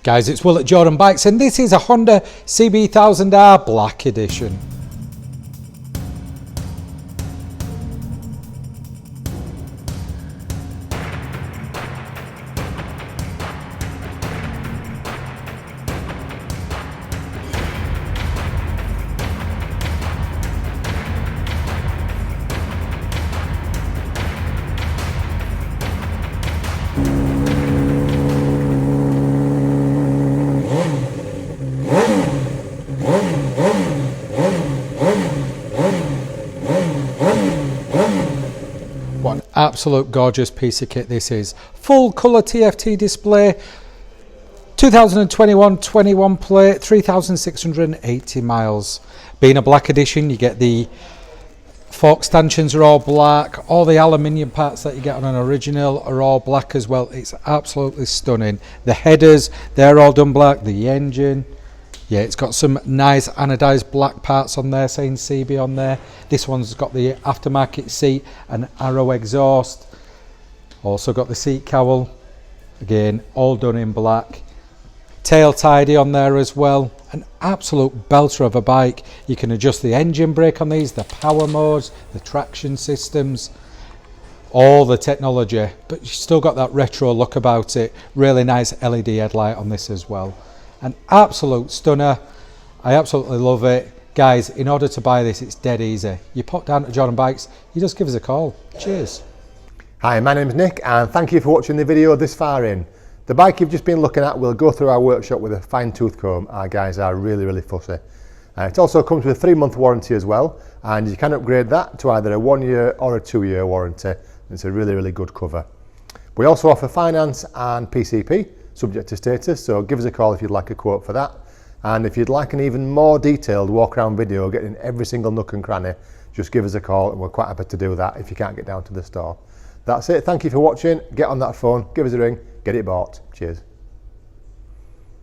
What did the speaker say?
Guys, it's Will at Jordan Bikes, and this is a Honda CB1000R Black Edition. What an absolute gorgeous piece of kit this is. Full colour TFT display, 2021 plate, 3,680 miles. Being a Black Edition, you get the fork stanchions are all black. All the aluminium parts that you get on an original are all black as well. It's absolutely stunning. The headers, they're all done black. The engine, yeah, it's got some nice anodized black parts on there saying CB on there. This one's got the aftermarket seat and Arrow exhaust. Also got the seat cowl, again all done in black. Tail tidy on there as well. An absolute belter of a bike. You can adjust the engine brake on these, the power modes, the traction systems, all the technology, but you still got that retro look about it. Really nice LED headlight on this as well. An absolute stunner. I absolutely love it. Guys, in order to buy this, it's dead easy. You pop down to Jordan Bikes, you just give us a call. Cheers. Hi, my name's Nick, and thank you for watching the video this far in. The bike you've just been looking at will go through our workshop with a fine tooth comb. Our guys are really fussy. It also comes with a 3-month warranty as well, and you can upgrade that to either a 1-year or a 2-year warranty. It's a really good cover. We also offer finance and PCP, subject to status, so give us a call if you'd like a quote for that. And if you'd like an even more detailed walk around video, getting every single nook and cranny, just give us a call and we're quite happy to do that if you can't get down to the store. That's it, thank you for watching. Get on that phone, give us a ring, get it bought. Cheers.